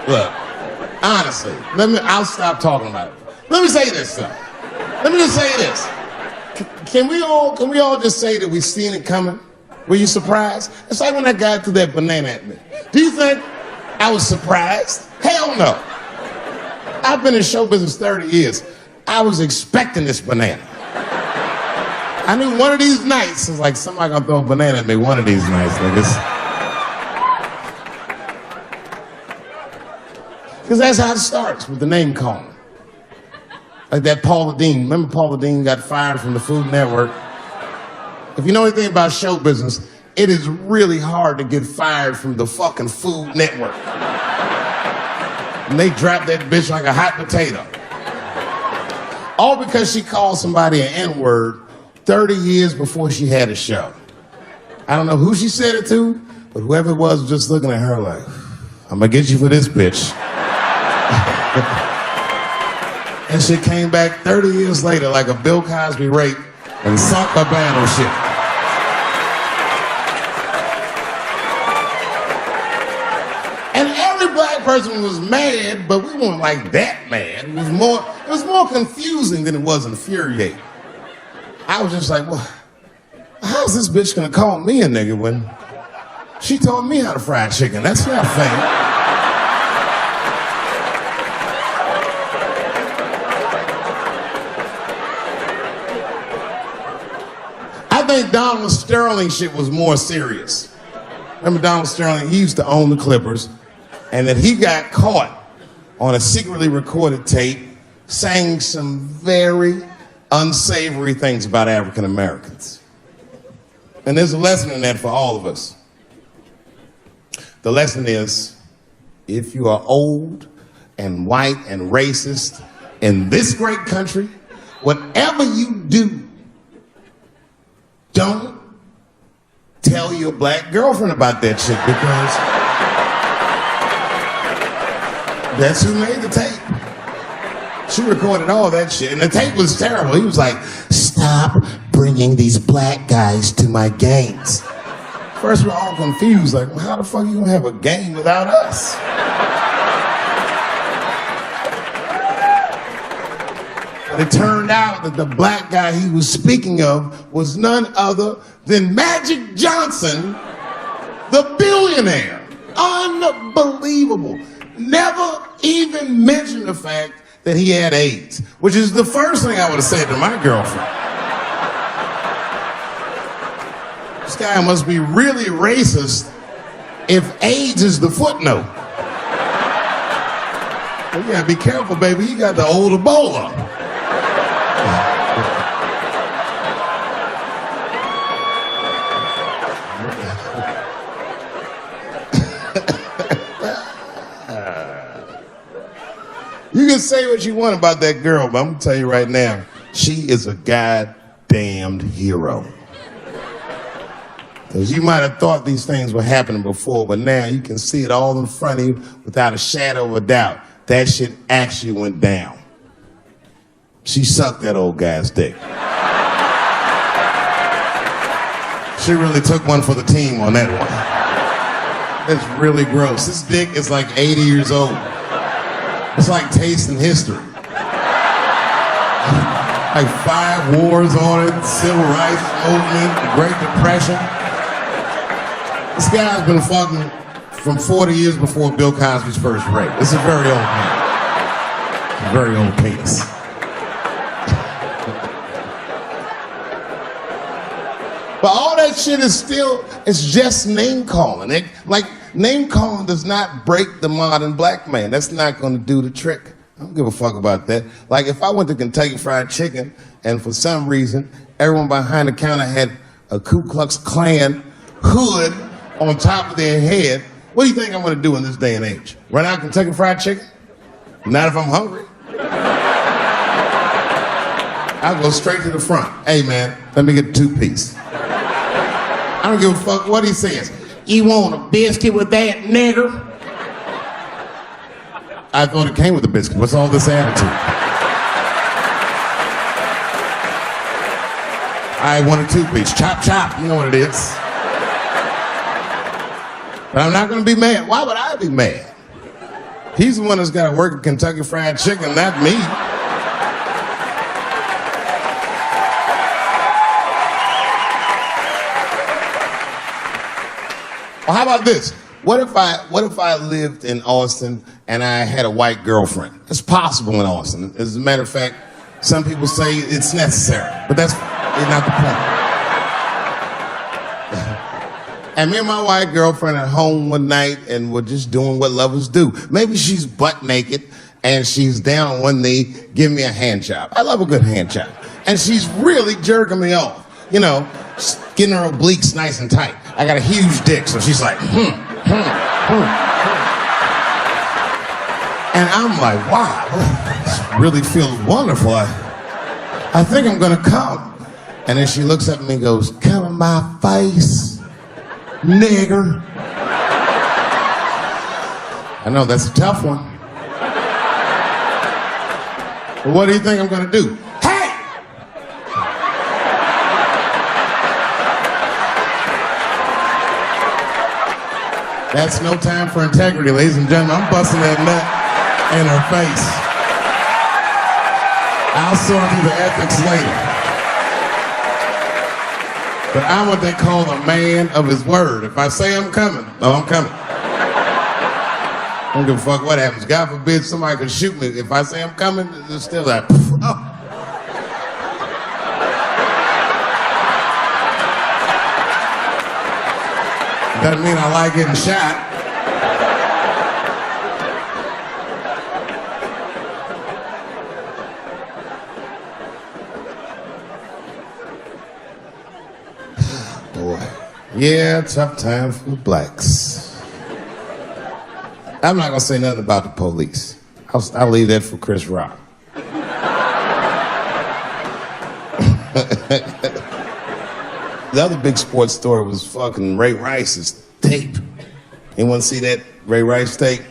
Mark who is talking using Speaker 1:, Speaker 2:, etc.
Speaker 1: Look, honestly, I'll stop talking about it. Let me say this, though. Let me just say this. Can we all just say that we seen it coming? Were you surprised? It's like when that guy threw that banana at me. Do you think I was surprised? Hell no. I've been in show business 30 years. I was expecting this banana. I knew one of these nights, it's like somebody gonna throw a banana at me one of these nights, niggas. Because that's how it starts, with the name calling. Like that Paula Deen. Remember Paula Deen got fired from the Food Network? If you know anything about show business, it is really hard to get fired from the fucking Food Network. And they dropped that bitch like a hot potato. All because she called somebody an N-word 30 years before she had a show. I don't know who she said it to, but whoever it was just looking at her like, I'm gonna get you for this bitch. And she came back 30 years later like a Bill Cosby rape and sunk her battleship. And every black person was mad, but we weren't like that mad. It was more confusing than it was infuriating. I was just like, well, how's this bitch gonna call me a nigga when she told me how to fry chicken? That's not fair. I think Donald Sterling shit was more serious. Remember Donald Sterling? He used to own the Clippers, and then he got caught on a secretly recorded tape saying some very unsavory things about African Americans. And there's a lesson in that for all of us. The lesson is, if you are old and white and racist in this great country, whatever you do, don't tell your black girlfriend about that shit, because that's who made the tape. She recorded all that shit, and the tape was terrible. He was like, stop bringing these black guys to my games. First, we're all confused, like, well, how the fuck are you gonna have a game without us? It turned out that the black guy he was speaking of was none other than Magic Johnson, the billionaire. Unbelievable. Never even mentioned the fact that he had AIDS, which is the first thing I would have said to my girlfriend. This guy must be really racist if AIDS is the footnote. Well, you gotta be careful, baby. You got the old Ebola. You can say what you want about that girl, but I'm gonna tell you right now, she is a goddamned hero. Because you might have thought these things were happening before, but now you can see it all in front of you without a shadow of a doubt. That shit actually went down. She sucked that old guy's dick. She really took one for the team on that one. That's really gross. This dick is like 80 years old. It's like tasting history. Like 5 wars on it, Civil Rights Movement, the Great Depression. This guy's been fucking from 40 years before Bill Cosby's first rape. It's a very old man. A very old penis. But all that shit is still, it's just name calling. Name calling does not break the modern black man. That's not gonna do the trick. I don't give a fuck about that. Like if I went to Kentucky Fried Chicken and for some reason everyone behind the counter had a Ku Klux Klan hood on top of their head, what do you think I'm gonna do in this day and age? Run out Kentucky Fried Chicken? Not if I'm hungry. I'll go straight to the front. Hey man, let me get a 2-piece. I don't give a fuck what he says. You want a biscuit with that, nigger? I thought it came with a biscuit. What's all this attitude? I want a 2-piece. Chop, chop. You know what it is. But I'm not going to be mad. Why would I be mad? He's the one that's got to work at Kentucky Fried Chicken, not me. Well, how about this? What if I lived in Austin and I had a white girlfriend? It's possible in Austin. As a matter of fact, some people say it's necessary, but that's not the point. And me and my white girlfriend at home one night, and we're just doing what lovers do. Maybe she's butt naked, and she's down on one knee, giving me a hand job. I love a good hand job. And she's really jerking me off. You know, getting her obliques nice and tight. I got a huge dick, so she's like, And I'm like, wow, this really feels wonderful. I think I'm gonna come. And then she looks at me and goes, come in my face, nigger. I know, that's a tough one. But what do you think I'm gonna do? Hey! That's no time for integrity, ladies and gentlemen. I'm busting that nut in her face. I'll sort through the ethics later. But I'm what they call a man of his word. If I say I'm coming, I'm coming. I don't give a fuck what happens. God forbid somebody could shoot me. If I say I'm coming, it's still like, oh. Doesn't mean I like getting shot. Boy. Yeah, tough time for the blacks. I'm not gonna say nothing about the police. I'll leave that for Chris Rock. The other big sports story was fucking Ray Rice's tape. Anyone see that Ray Rice tape?